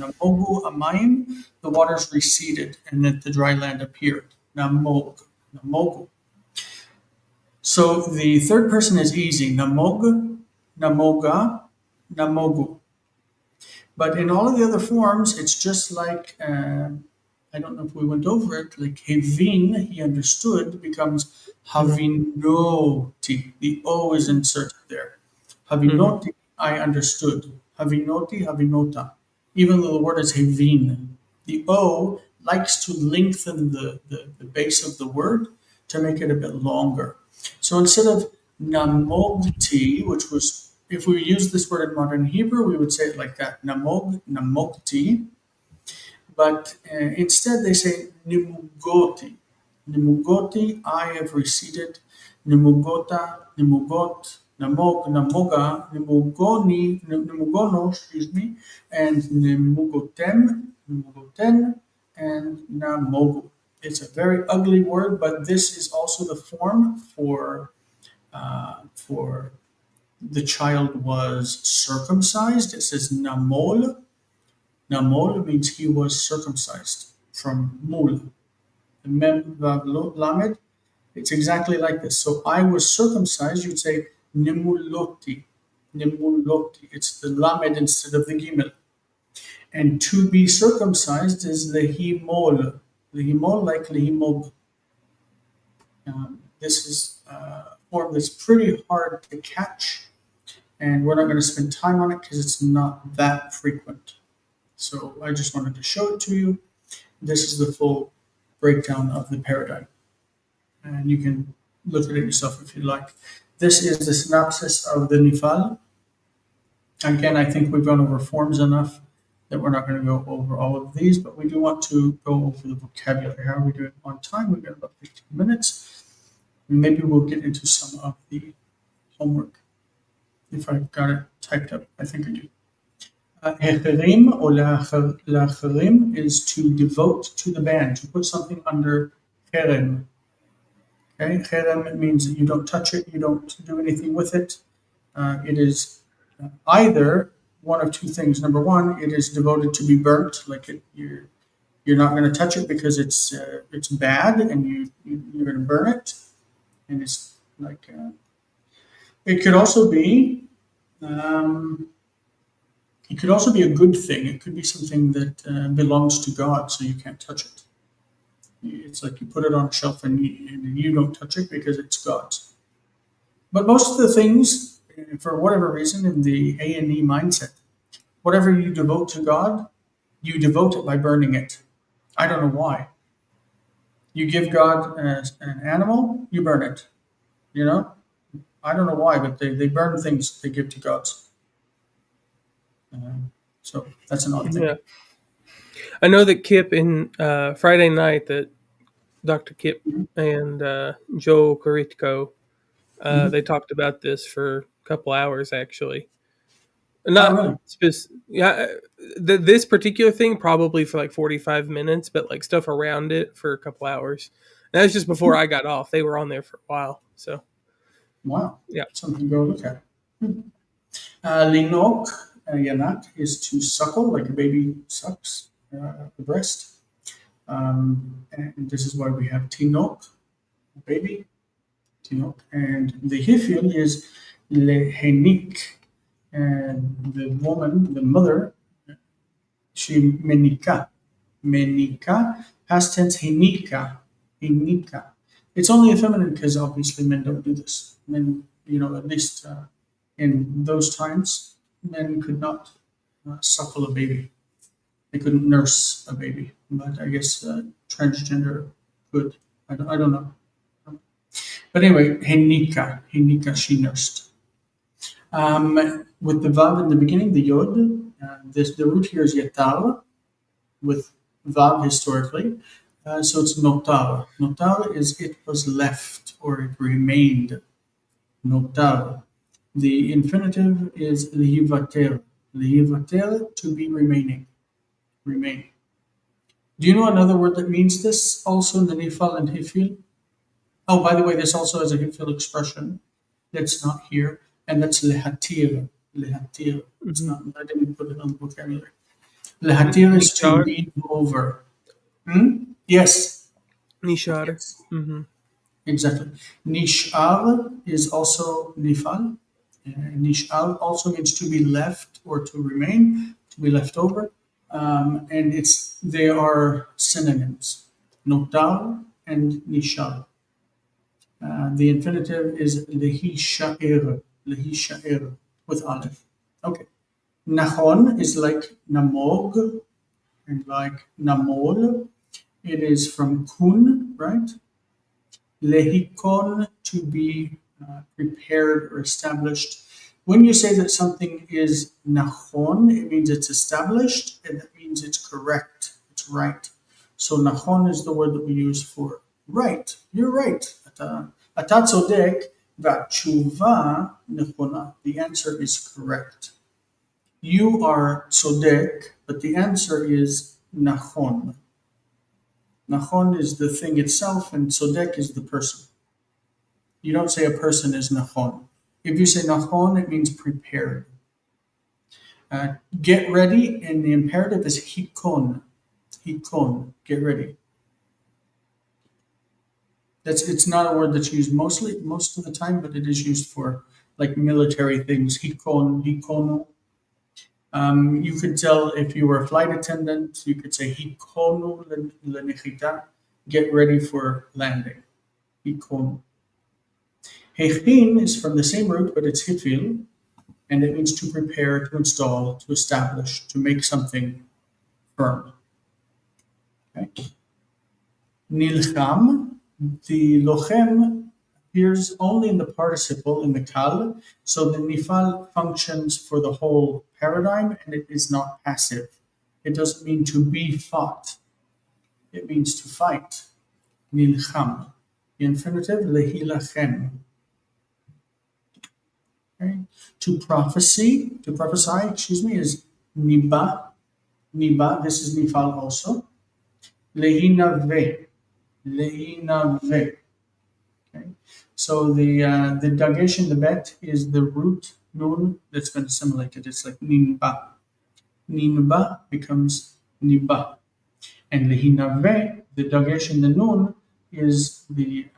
Namogu Amayim, the waters receded and that the dry land appeared. Namog, Namogu. So the third person is easy. Namog, Namoga, Namogu. But in all of the other forms, it's just like, I don't know if we went over it, like Hevin, he understood, becomes Mhm. Havinoti. The O is inserted there. Mhm. Havinoti, I understood. Havinoti, Havinota. Even though the word is Hevin, the O likes to lengthen the base of the word to make it a bit longer. So instead of namogti, which was, if we use this word in modern Hebrew, we would say it like that, namog, namogti. But instead they say nimugoti. Nimugoti, I have receded. Nimugota, nimugot, namog, namoga, nimugoni, nimugono, excuse me, and nimugotem, nimugoten, and namogu. It's a very ugly word, but this is also the form for the child was circumcised. It says namol. Namol means he was circumcised from mul. The mem vav lamed. It's exactly like this. So I was circumcised. You'd say nimuloti. Nimuloti. It's the lamed instead of the gimel. And to be circumcised is lehimol. Lehimol like lehimog. This is a form that's pretty hard to catch, and we're not going to spend time on it because it's not that frequent. So I just wanted to show it to you. This is the full breakdown of the paradigm, and you can look at it yourself if you like. This is the synopsis of the Nifal. Again, I think we've gone over forms enough that we're not going to go over all of these, but we do want to go over the vocabulary. How are we doing on time? We've got about 15 minutes. Maybe we'll get into some of the homework if I've got it typed up. I think I do. Echerim or lacherim is to devote to the band, to put something under cherem. Okay, cherem means that you don't touch it, you don't do anything with it. It is either one of two things. Number one, it is devoted to be burnt, like you're not going to touch it because it's bad, and you're going to burn it, and it's like it could also be. It could also be a good thing. It could be something that belongs to God, so you can't touch it. It's like you put it on a shelf and you don't touch it because it's God's. But most of the things, for whatever reason, in the A&E mindset, whatever you devote to God, you devote it by burning it. I don't know why. You give God an animal, you burn it. You know, I don't know why, but they burn things they give to gods. So that's an odd thing. Yeah. I know that Kip in Friday night that Dr. Kip and Joe Coritco, they talked about this for a couple hours actually. Not really? yeah, this particular thing probably for like 45 minutes, but like stuff around it for a couple hours. And that's just before I got off. They were on there for a while. So Wow. yeah. Something to go look at. Linok, yanak, is to suckle, like a baby sucks the breast. And this is why we have tinok, baby, tinok. And the hifil is lehenik, and the woman, the mother, she menika. Menika, past tense hinika, hinika. It's only a feminine because obviously men don't do this. Men, at least in those times, men could not suckle a baby. They couldn't nurse a baby. But I guess transgender could. I don't know. But anyway, hinika, she nursed. With the vav in the beginning, the yod, the root here is yatar, with vav historically. So it's notar. Notar is it was left or it remained. Notar. The infinitive is lihivater. Lihivater, to be remaining. Remain. Do you know another word that means this also in the Nifal and Hifil? Oh, by the way, this also has a Hifil expression that's not here, and that's lehatir. Lehatir. It's not. I didn't put it on the vocabulary. Lehatir is to lead over. Yes. Nishar. Yes. Exactly. Nishar is also nifal. Nishar also means to be left or to remain, to be left over. And they are synonyms. Notar and nishar. The infinitive is lehishaer. Lehishaer with aleph. Okay. Nachon is like namog and like namol. It is from kun, right? Lehikon, to be prepared or established. When you say that something is nachon, it means it's established, and that means it's correct, it's right. So nachon is the word that we use for right. You're right. Ata tzodek v'atshuva nechona. The answer is correct. You are tzodek, but the answer is nachon. Nachon is the thing itself, and tzodek is the person. You don't say a person is nachon. If you say nachon, it means prepared. Get ready, and the imperative is hikon. Hikon, get ready. It's not a word that's used most of the time, but it is used for like military things. Hikon, hikono. You could tell if you were a flight attendant, you could say hikonu lenechita, get ready for landing. Hikonu. Hechin is from the same root, but it's hifil, and it means to prepare, to install, to establish, to make something firm. Okay. Nilcham, the lochem appears only in the participle in the kal. So the nifal functions for the whole paradigm and it is not passive. It doesn't mean to be fought, it means to fight. Nilcham. The infinitive, lehilachem. Okay. To prophesy, is niba. Niba, this is nifal also. Lehinave. Lehinave. Okay. So the dagation, the bet, is the root nun that's been assimilated. It's like ninba. Ninba becomes niba. And lehinave, the dagation, the nun, is the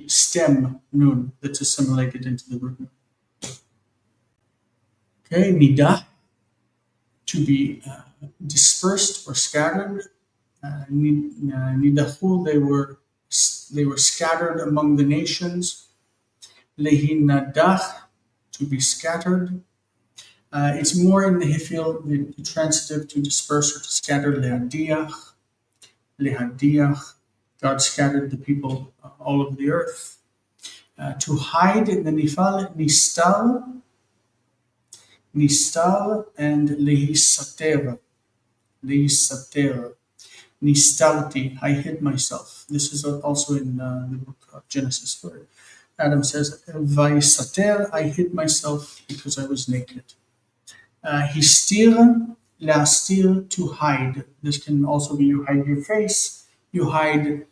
stem nun that's assimilated into the root nun. Okay, nida, to be dispersed or scattered. Nidahu, they were scattered among the nations. Lehinadach, to be scattered. It's more in the hifil, the transitive, to disperse or to scatter. Lehadiach, lehadiach. God scattered the people all over the earth. To hide in the nifal, nistal, nistal, and lehisater, lehisater. Nistalti, I hid myself. This is also in the book of Genesis, where Adam says, Vaisater, I hid myself because I was naked. Histir, lastir, to hide. This can also be you hide your face, you hide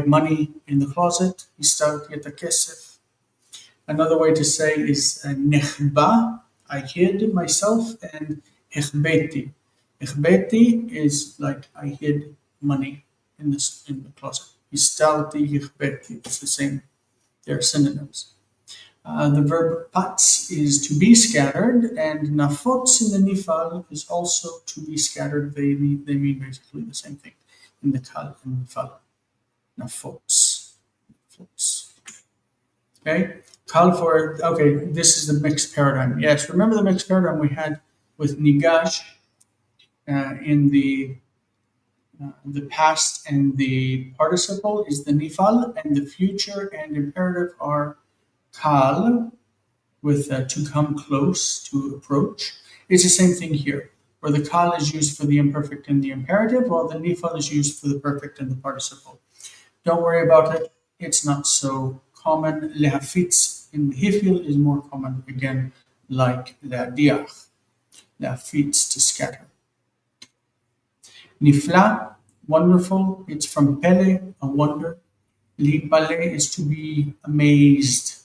money in the closet. Histarti et kesef. Another way to say is nechba, I hid myself, and hechbeti. Hechbeti is like I hid money in the closet. Histarti, hechbeti. It's the same. They're synonyms. The verb patz is to be scattered, and nafots in the nifal is also to be scattered. They mean basically the same thing in the kal and nifal. Nafots. Nafots. Okay, this is the mixed paradigm. Yes, remember the mixed paradigm we had with nigash in the past and the participle is the nifal, and the future and imperative are kal, with to come close, to approach. It's the same thing here, where the kal is used for the imperfect and the imperative, while the nifal is used for the perfect and the participle. Don't worry about it. It's not so common. Lehafitz in the hifil is more common, again, like leadiach. Lehafitz, to scatter. Nifla, wonderful. It's from pele, a wonder. Lipale is to be amazed,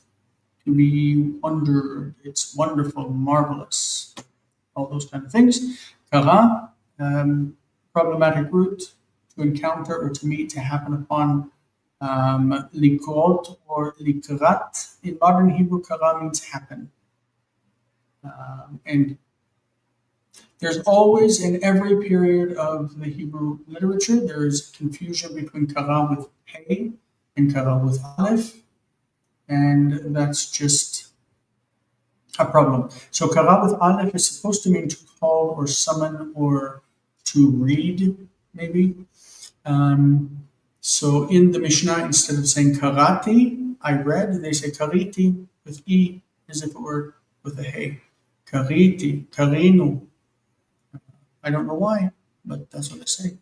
to be wondered. It's wonderful, marvelous, all those kind of things. Kara, problematic root, to encounter or to meet, to happen upon. Likrot or likrat. In modern Hebrew, kara means happen. And there's always, in every period of the Hebrew literature, there's confusion between kara with hey and kara with aleph. And that's just a problem. So kara with aleph is supposed to mean to call or summon or to read, maybe. So in the Mishnah, instead of saying karati, I read, they say kariti with e, as if it were with a hey. Kariti, karinu. I don't know why, but that's what they say.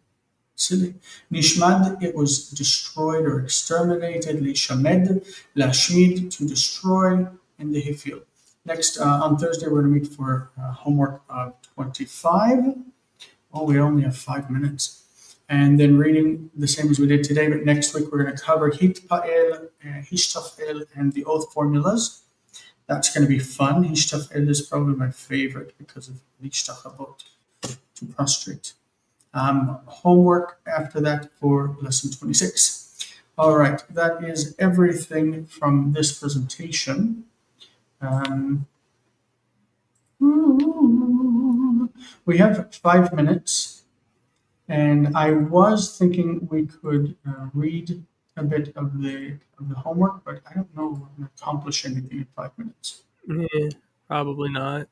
Silly. Nishmad, it was destroyed or exterminated. Lishamed, lashmid, to destroy, in the hifil. Next, on Thursday, we're going to meet for homework of 25. Oh, we only have 5 minutes. And then reading the same as we did today, but next week we're going to cover Hitpa'el, Hishtafel, and the oath formulas. That's going to be fun. Hishtafel is probably my favorite because of Hishtachabot, to prostrate. Homework after that for lesson 26. All right, that is everything from this presentation. We have 5 minutes. And I was thinking we could read a bit of the homework, but I don't know if we're going to accomplish anything in 5 minutes. Yeah, probably not.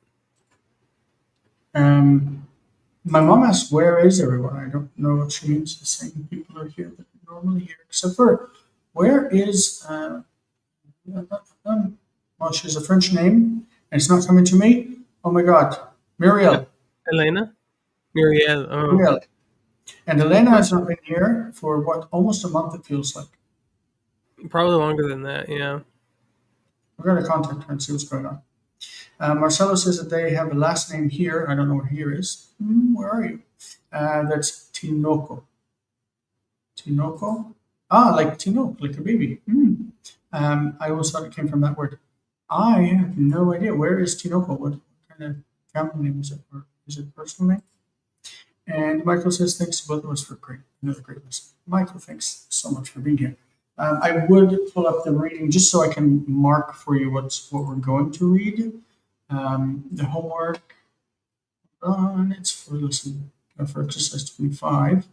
My mom asked, "Where is everyone?" I don't know what she means. The same people are here that are normally here, except for where is well, she's a French name, and it's not coming to me. Oh my God, Muriel. Elena? Muriel. Oh, Muriel. And Elena has not been here for what, almost a month, it feels like. probably longer than that. Yeah. We're going to contact her and see what's going on. Marcelo says that they have a last name here. I don't know where here is. Where are you? That's Tinoco. Tinoco? Ah, like Tinoco, like a baby. I always thought it came from that word. I have no idea. Where is Tinoco? What kind of family name is it? Or is it a personal name? And Michael says, thanks to both of us for another great lesson. Michael, thanks so much for being here. I would pull up the reading just so I can mark for you what we're going to read. The homework, it's for for exercise 25.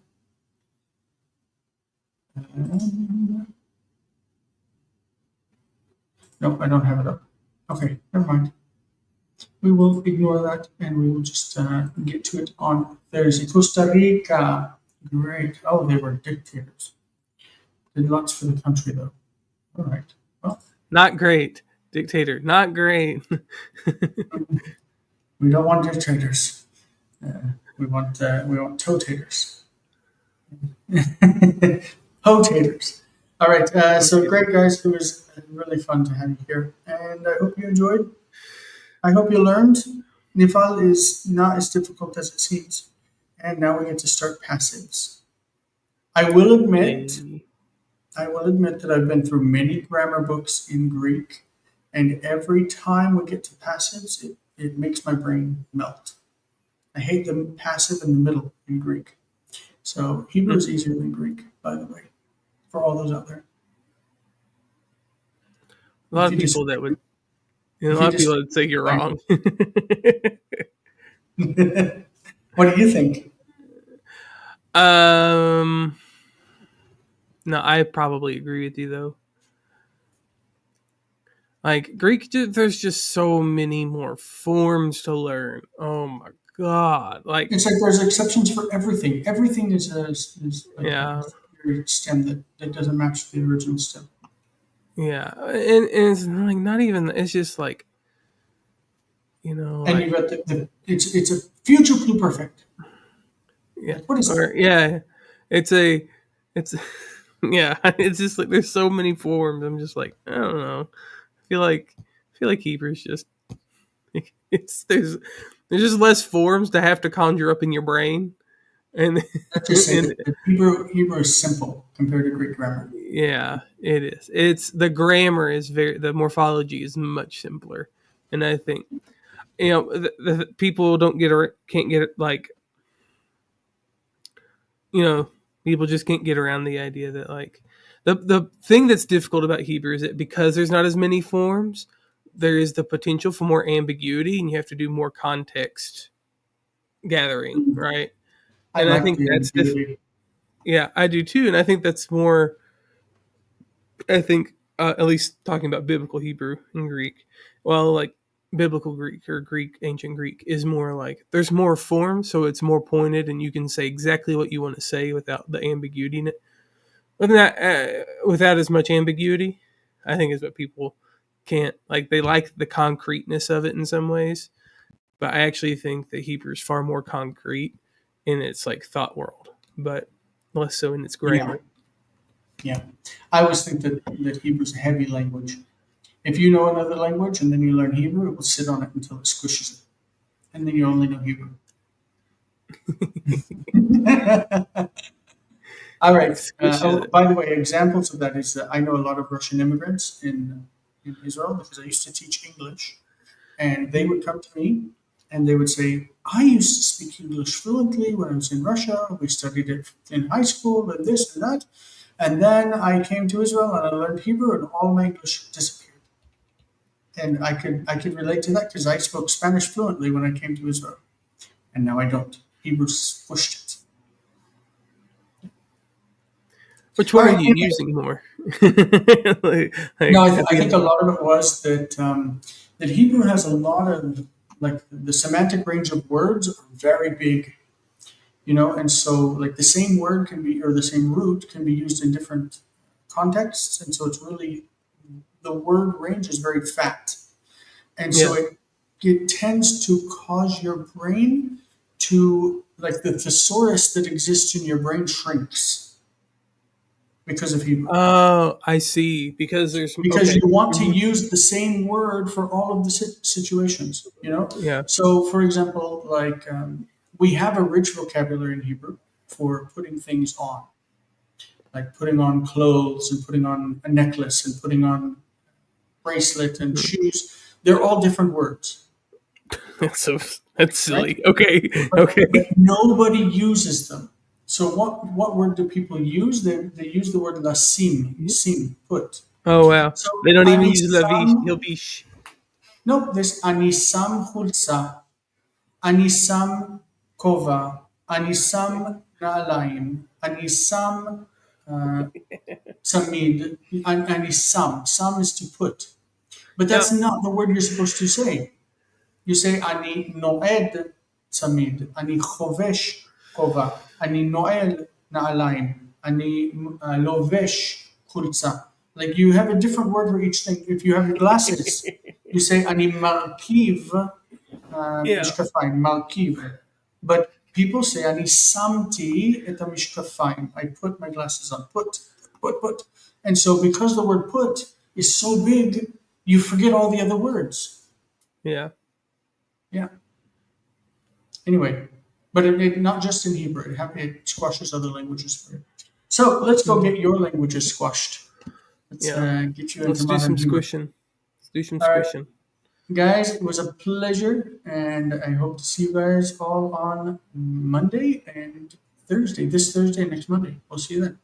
Nope, I don't have it up. Okay, never mind. We will ignore that and we will just get to it on Thursday. Costa Rica, great. Oh, they were dictators. Did lots for the country though. All right. Well, Not great. Dictator. Not great. we don't want dictators. We want toe-taters. Ho-taters. All right. So great, guys. It was really fun to have you here, and I hope you enjoyed. I hope you learned. Niphal is not as difficult as it seems, and now we get to start passives. I will admit. I will admit that I've been through many grammar books in Greek, and every time we get to passives, it makes my brain melt. I hate the passive in the middle in Greek. So Hebrew is easier than Greek, by the way, for all those out there. A lot If of you people dis- that would, if a you lot of people would say you're wrong. What do you think? No, I probably agree with you though. Like Greek, there's just so many more forms to learn. Oh my god! Like It's like there's exceptions for everything. Everything is like yeah, a stem that doesn't match the original stem. yeah, and it's like not even. It's just like And you've like got it's a future pluperfect. yeah, Like, what is that? or yeah, it's a, it's yeah. It's just like there's so many forms. I'm just like I don't know. I feel like Hebrew's just it's there's just less forms to have to conjure up in your brain, and Let's just say and that Hebrew is simple compared to Greek grammar. yeah, it is. It's the grammar is the morphology is much simpler, and I think the people can't get it like people just can't get around the idea that like the thing that's difficult about Hebrew is that because there's not as many forms, there is the potential for more ambiguity, and you have to do more context gathering, right? I And I like think the that's ambiguity. yeah, I do too, and I think that's more. I think at least talking about biblical Hebrew and Greek, well, like biblical Greek or Greek ancient Greek is more like there's more form, so it's more pointed, and you can say exactly what you want to say without the ambiguity in it. Without as much ambiguity, I think is what people can't like. They like the concreteness of it in some ways, but I actually think that Hebrew is far more concrete in its like thought world, but less so in its Yeah, grammar. yeah. I always think that Hebrew's a heavy language. If you know another language and then you learn Hebrew, it will sit on it until it squishes it, and then you only know Hebrew. All It right. squishes it. By the way, examples of that is that I know a lot of Russian immigrants in Israel because I used to teach English, and they would come to me and they would say, I used to speak English fluently when I was in Russia. We studied it in high school and this and that. And then I came to Israel and I learned Hebrew and all my English disappeared. And I could relate to that because I spoke Spanish fluently when I came to Israel. And now I don't. Hebrew squished it. Which All one are right. you using more? No, Like, I think a lot of it was that Hebrew has a lot of like the semantic range of words are very big. And so like the same word can be, or the same root can be used in different contexts, and so it's really, the word range is very fat, and so Yeah. it tends to cause your brain to, like, the thesaurus that exists in your brain shrinks because of Hebrew. Oh, I see. Because there's Because okay. you want to Mhm. use the same word for all of the situations. Yeah. So, for example, like, we have a rich vocabulary in Hebrew for putting things on, like putting on clothes and putting on a necklace and putting on bracelet and Mhm. shoes. They're all different words, That's so that's right? silly. Okay. But Okay. nobody uses them. So what word do people use? They use the word lasim, sim, put. Oh wow. So They don't even use lavish. He'll anisam, be no, there's anisam chulsa, anisam kova, anisam na'alaim, anisam uh, samid, anisam. Sam is to put. But now. that's not the word you're supposed to say. You say, אני נועד צמיד, אני חובש כובע, אני נועל נעליים, אני לובש חולצה. Like, you have a different word for each thing. If you have glasses, you say, אני מרכיב Yeah. משקפיים, מרכיב. But people say, אני שמתי את המשקפיים. I put my glasses on. Put. And so because the word put is so big, you forget all the other words. Yeah. Yeah. Anyway, but not just in Hebrew, it squashes other languages for you. So let's go Mhm. get your languages squashed. Let's Yeah. get you into Let's do some modern Hebrew. squishing. Let's do some All right, squishing. guys, it was a pleasure, and I hope to see you guys all on Monday and Thursday. This Thursday, next Monday. We'll see you then.